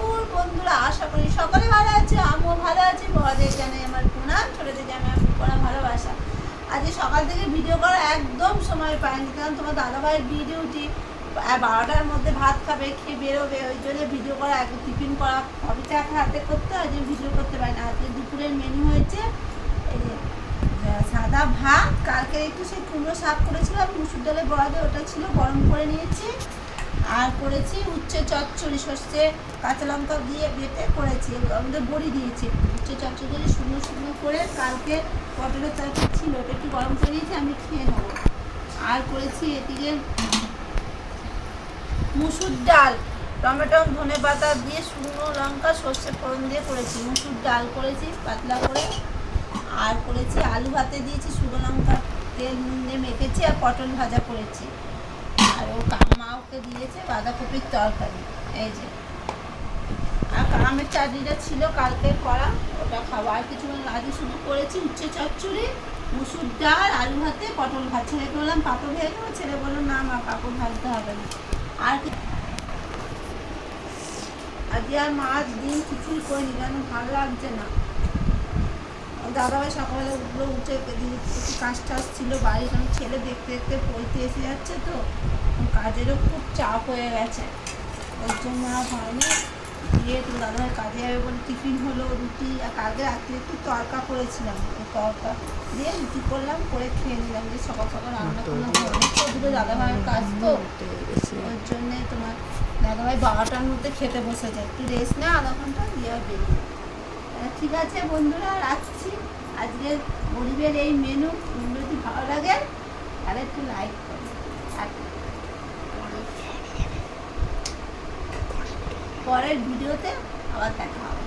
দুপুর বন্ধুরা, আশা করি সকলে ভালো আছে, আমিও ভালো আছি। বড়দের জানাই আমার প্রণাম, ছোটদের জানাই আমার প্রণাম, ভালোবাসা। আজকে সকাল থেকে ভিডিও করা একদম সময় পাইনি, কারণ তোমার দাদাভাইয়ের ডিউটি 12টার মধ্যে ভাত খাবে, খেয়ে বেরোবে, ওই জন্য ভিডিও করা টিফিন করা সবই একা হাতে করতে হয়, যে ভিডিও করতে পারি না। আজকে দুপুরের মেনু হয়েছে এই যে সাদা ভাত, কালকে একটু সেই কুমড়ো শাক করেছিলাম মুসুর ডালে বড়া দিয়ে, ওটা ছিল গরম করে নিয়েছি। আর করেছি উচ্ছে চচ্চড়ি, সর্ষে কাঁচা লঙ্কা দিয়ে বেটে করেছি, আমাদের বড়ি দিয়েছি। উচ্ছে চচ্চড়ি শুকনো শুকনো করে কালকে পটলের তরকারি ছিল, ওটা একটু গরম করে নিয়েছি, আমি খেয়ে নেবো। আর করেছি এদিকে মুসুর ডাল, টমেটো ধনে পাতা দিয়ে শুকনো লঙ্কা সর্ষে ফোড়ন দিয়ে করেছি, মুসুর ডাল করেছি পাতলা করে। আর করেছি আলু ভাতে দিয়েছি, শুকনো লঙ্কা তেল নুন দিয়ে মেখেছি, আর পটল ভাজা করেছি। আর ও মা ওকে দিয়েছে বাঁধাকপির তরকারি, এই যে। আর আমের চাটনিটা ছিল কালকে করা, ওটা খাবো। আর কিছু আজকে শুধু করেছি উচ্ছে চচ্চড়ি, মুসুর ডাল, আলু ভাতে, পটল ভাত। ছেলেকে বললাম পাপড় ভেজে দেবো, ছেলে বললো না মা পাপড় ভাজতে হবে না। আর আজকে আর মাছ ডিম কিছুই করিনি, কেন ভালো লাগছে না। দাদাভাই সকালে উঠলো, উঠে একটু কাজ টাজ ছিল বাড়ি, কারণ ছেলে দেখতে দেখতে পড়তে এসে যাচ্ছে, তো কাজেরও খুব চাপ হয়ে গেছে, ওর জন্য আর হয়নি। দিয়ে তো দাদাভাই কাজে যাবে বলে টিফিন হলো, রুটি। আর কালকে রাত্রে একটু তরকা করেছিলাম, ওই তরকা দিয়ে রুটি করলাম, করে খেয়ে নিলাম। যে সকাল সকাল রান্না করলাম, দুটো দাদাভাইয়ের কাজ, তো ওর জন্যে তোমার দাদাভাই 12টার মধ্যে খেতে বসে যায়, একটু রেস্ট নেয় আধা ঘন্টা, দিয়ে আর বেরিয়ে। ঠিক আছে বন্ধুরা, রাখছি। আজকের গরিবের এই মেনু যদি ভালো লাগে তাহলে একটু লাইক করুন। পরের ভিডিওতে আবার দেখা হবে।